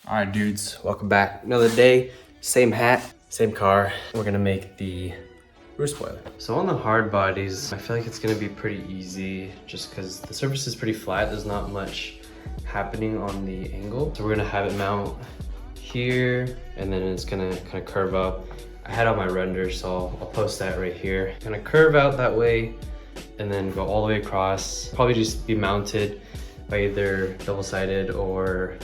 All right, dudes, welcome back. Another day, same hat, same car. We're gonna make the roof spoiler. So on the hard bodies, I feel like it's gonna be pretty easy just because the surface is pretty flat. There's not much happening on the angle. So we're gonna have it mount here and then it's gonna kind of curve up. I had all my renders, so I'll post that right here. Gonna curve out that way and then go all the way across. Probably just be mounted by either double-sided or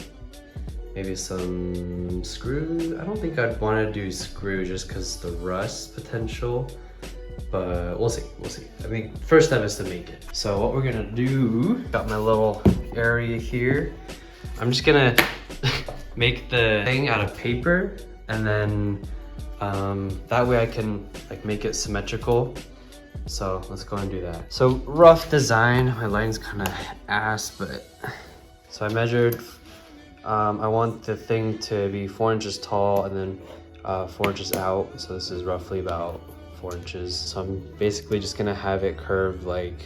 maybe some screw. I don't think I'd want to do screw just because the rust potential, but we'll see, we'll see. I think first step is to make it. So what we're gonna do, got my little area here. I'm just gonna make the thing out of paper and then that way I can like make it symmetrical. So let's go and do that. So rough design, my line's kind of ass, but so I measured. I want the thing to be 4 inches tall and then 4 inches out. So this is roughly about 4 inches. So I'm basically just gonna have it curved like,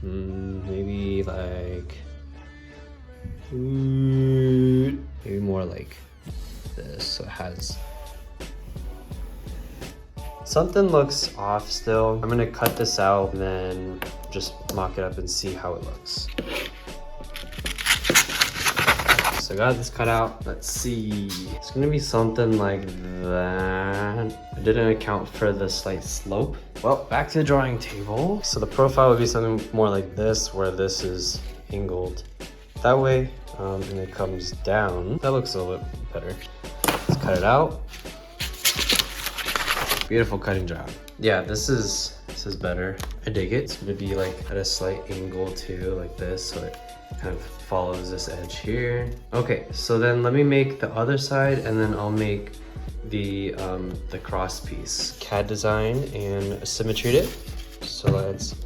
maybe like, maybe more like this. So it has, something looks off still. I'm gonna cut this out and then just mock it up and see how it looks. So I got this cut out. Let's see. It's gonna be something like that. I didn't account for the slight slope. Well, back to the drawing table. So the profile would be something more like this, where this is angled that way, and it comes down. That looks a little bit better. Let's cut it out. Beautiful cutting job. Yeah, this is better. I dig it. It's gonna be like at a slight angle too, like this, so it kind of follows this edge here. Okay, so then let me make the other side and then I'll make the cross piece. CAD design and symmetry it. So let's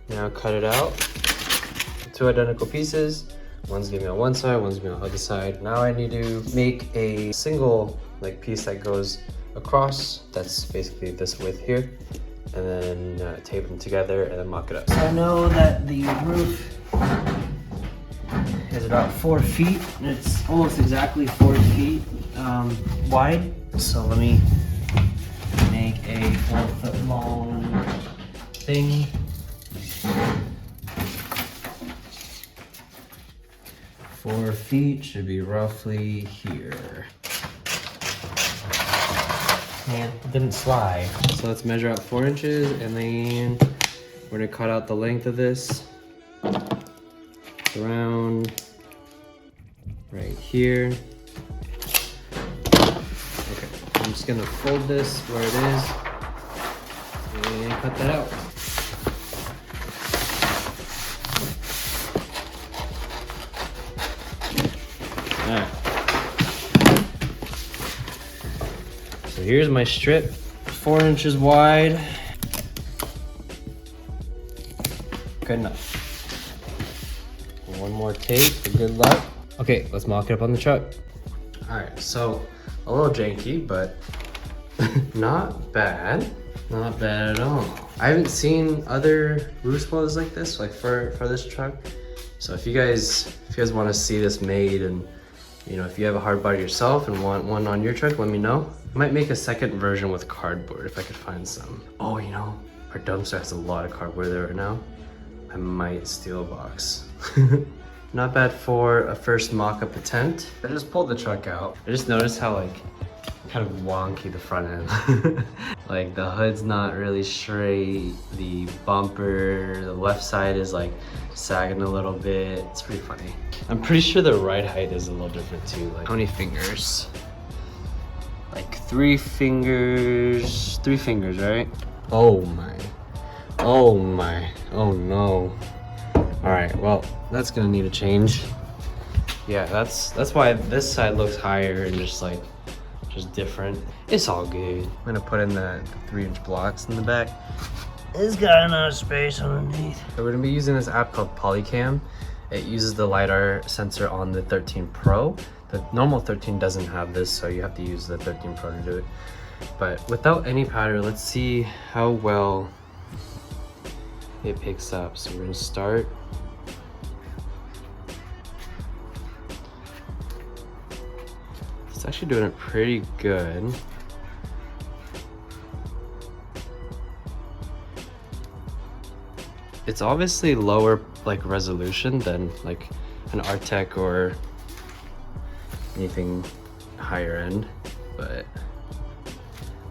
now cut it out. 2 identical pieces. One's gonna be on one side, one's gonna be on the other side. Now I need to make a single like piece that goes across. That's basically this width here. And then tape them together and then mock it up. So I know that the roof is about 4 feet and it's almost exactly 4 feet wide. So let me make a 4-foot long thing. 4 feet should be roughly here. Man, it didn't slide. So let's measure out 4 inches and then we're gonna cut out the length of this around right here. Okay, I'm just gonna fold this where it is and cut that out. All right. So here's my strip, 4 inches wide. Good enough. One more tape for good luck. Okay, let's mock it up on the truck. All right, so a little janky, but not bad. Not bad at all. I haven't seen other roof spoilers like this, like for this truck. So if you guys want to see this made, and you know, if you have a hard body yourself and want one on your truck, let me know. I might make a second version with cardboard if I could find some. Oh, you know, our dumpster has a lot of cardboard there right now. I might steal a box. Not bad for a first mock-up attempt. I just pulled the truck out. I just noticed how like kind of wonky the front end. Like the hood's not really straight. The bumper, the left side is like sagging a little bit. It's pretty funny. I'm pretty sure the ride height is a little different too. Like how many fingers? Like 3 fingers. 3 fingers, right? Oh my. Oh my. Oh no. All right, well, that's gonna need a change. Yeah, that's why this side looks higher and just different. It's all good. I'm gonna put in the 3-inch blocks in the back. It's got enough space underneath. So we're gonna be using this app called Polycam. It uses the LiDAR sensor on the 13 Pro. The normal 13 doesn't have this, so you have to use the 13 Pro to do it. But without any powder, let's see how well it picks up. So we're gonna start It's actually doing it pretty good. It's obviously lower like resolution than like an Artec or anything higher end, but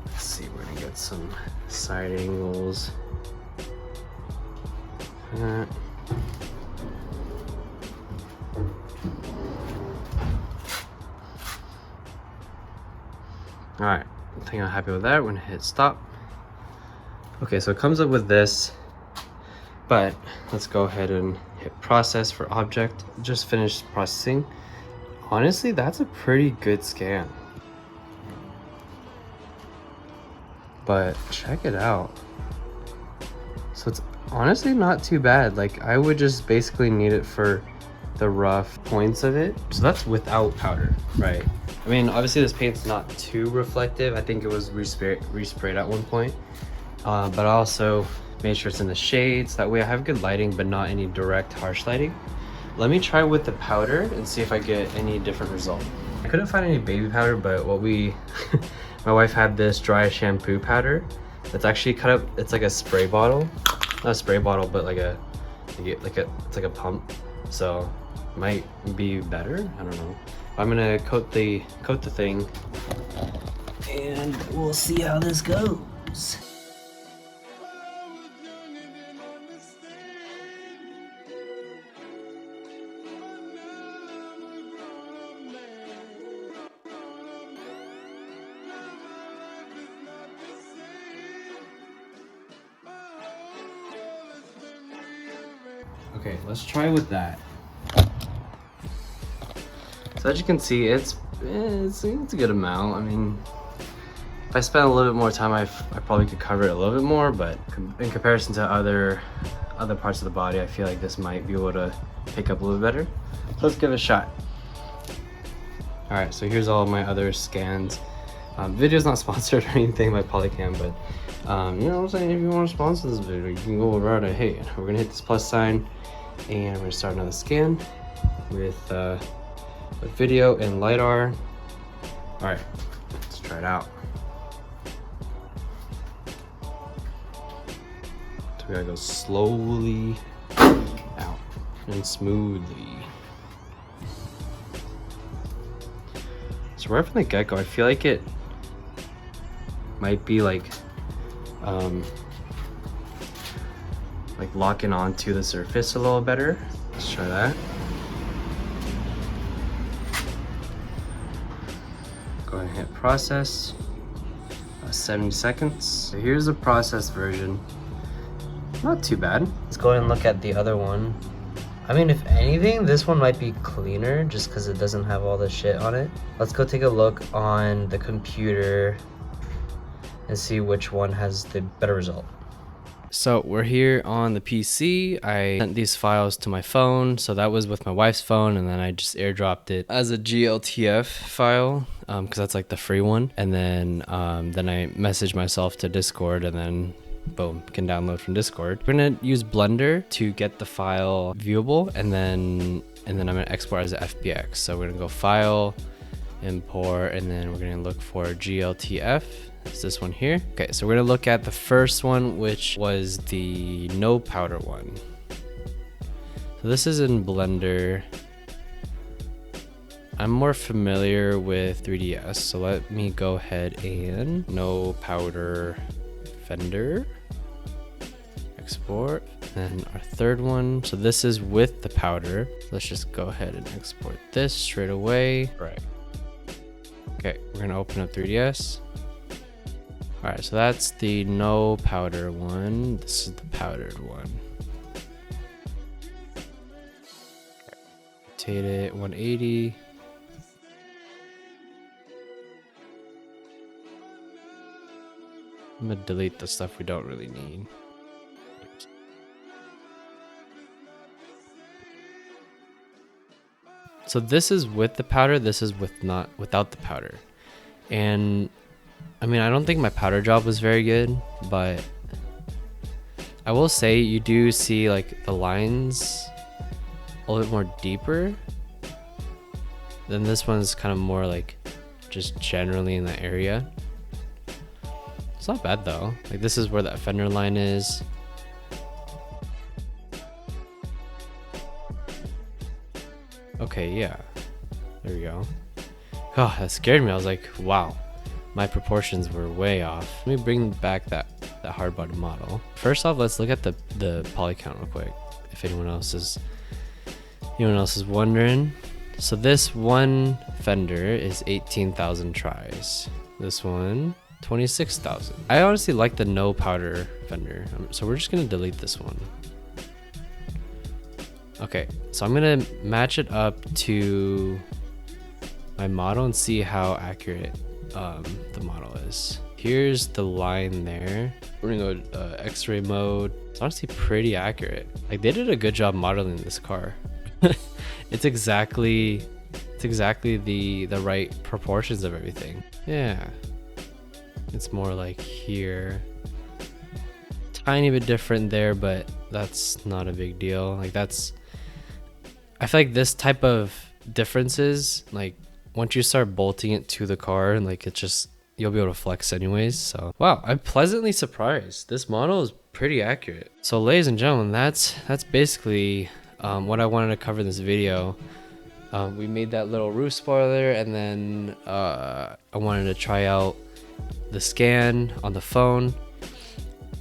let's see, we're gonna get some side angles. All right, I think I'm happy with that. We're gonna hit stop. Okay, so it comes up with this, but let's go ahead and hit process for object. Just finished processing. Honestly, that's a pretty good scan. But check it out. So it's honestly not too bad. Like, I would just basically need it for the rough points of it. So that's without powder, right? I mean, obviously this paint's not too reflective. I think it was resprayed at one point. But I also made sure it's in the shades. That way I have good lighting, but not any direct harsh lighting. Let me try with the powder and see if I get any different result. I couldn't find any baby powder, but what we, my wife had this dry shampoo powder. It's actually cut up, it's like a spray bottle. Not a spray bottle, but it's like a pump. So it might be better, I don't know. I'm gonna coat the thing and we'll see how this goes. Okay, let's try with that. So as you can see, it's a good amount. I mean, if I spent a little bit more time, I probably could cover it a little bit more, but in comparison to other parts of the body, I feel like this might be able to pick up a little better. So let's give it a shot. All right, so here's all of my other scans. Video's not sponsored or anything by Polycam, but you know what I'm saying, if you want to sponsor this video, you can go right ahead. We're gonna hit this plus sign, and I'm gonna start another scan with video and LiDAR. All right, let's try it out. So we gotta go slowly out and smoothly. So right from the get-go, I feel like it might be like locking onto the surface a little better. Let's try that. Go ahead and hit process. 70 seconds. So here's the process version. Not too bad. Let's go ahead and look at the other one. I mean, if anything, this one might be cleaner just because it doesn't have all the shit on it. Let's go take a look on the computer and see which one has the better result. So we're here on the PC. I sent these files to my phone. So that was with my wife's phone, and then I just airdropped it as a GLTF file because that's like the free one. And then I messaged myself to Discord, and then boom, can download from Discord. We're gonna use Blender to get the file viewable, and then I'm gonna export as a FBX. So we're gonna go File, Import, and then we're gonna look for GLTF. It's this one here. Okay, so we're gonna look at the first one, which was the no powder one. So this is in Blender. I'm more familiar with 3ds, so let me go ahead and no powder Fender, export, and our third one. So this is with the powder. Let's just go ahead and export this straight away. Right. Okay, we're gonna open up 3ds. All right, so that's the no powder one. This is the powdered one. Rotate it 180. I'm gonna delete the stuff we don't really need. So this is with the powder, this is without the powder. And I mean, I don't think my powder job was very good, but I will say you do see like the lines a little bit more deeper. Then this one's kind of more like just generally in the area. It's not bad though. Like this is where that fender line is. Okay, yeah. There we go. Oh, that scared me. I was like, wow, my proportions were way off. Let me bring back that hardbody model. First off, let's look at the poly count real quick. If anyone else is wondering. So this one fender is 18,000 tries. This one, 26,000. I honestly like the no powder fender. So we're just gonna delete this one. Okay, so I'm gonna match it up to my model and see how accurate the model is. Here's the line there. We're gonna go X-ray mode. It's honestly pretty accurate. Like they did a good job modeling this car. It's exactly the right proportions of everything. Yeah, it's more like here. Tiny bit different there, but that's not a big deal. Like I feel like this type of differences, like once you start bolting it to the car, and like you'll be able to flex anyways. So wow, I'm pleasantly surprised. This model is pretty accurate. So ladies and gentlemen, that's basically what I wanted to cover in this video. We made that little roof spoiler, and then I wanted to try out the scan on the phone.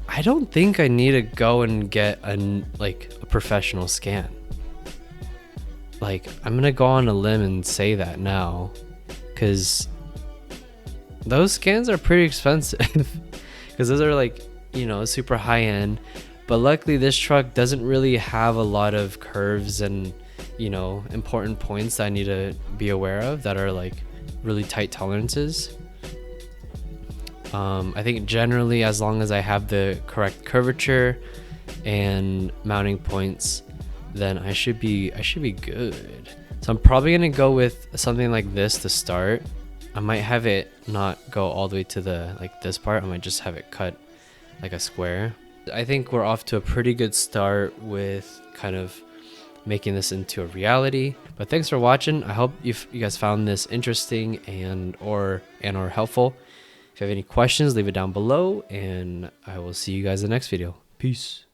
I don't think I need to go and get a professional scan. Like, I'm gonna go on a limb and say that now, because those scans are pretty expensive. Because those are like, you know, super high end. But luckily this truck doesn't really have a lot of curves and, you know, important points that I need to be aware of that are like really tight tolerances. I think generally, as long as I have the correct curvature and mounting points, then I should be good. So I'm probably gonna go with something like this to start. I might have it not go all the way to this part. I might just have it cut like a square. I think we're off to a pretty good start with kind of making this into a reality. But thanks for watching. I hope you guys found this interesting and or helpful. If you have any questions, leave it down below, and I will see you guys in the next video. Peace.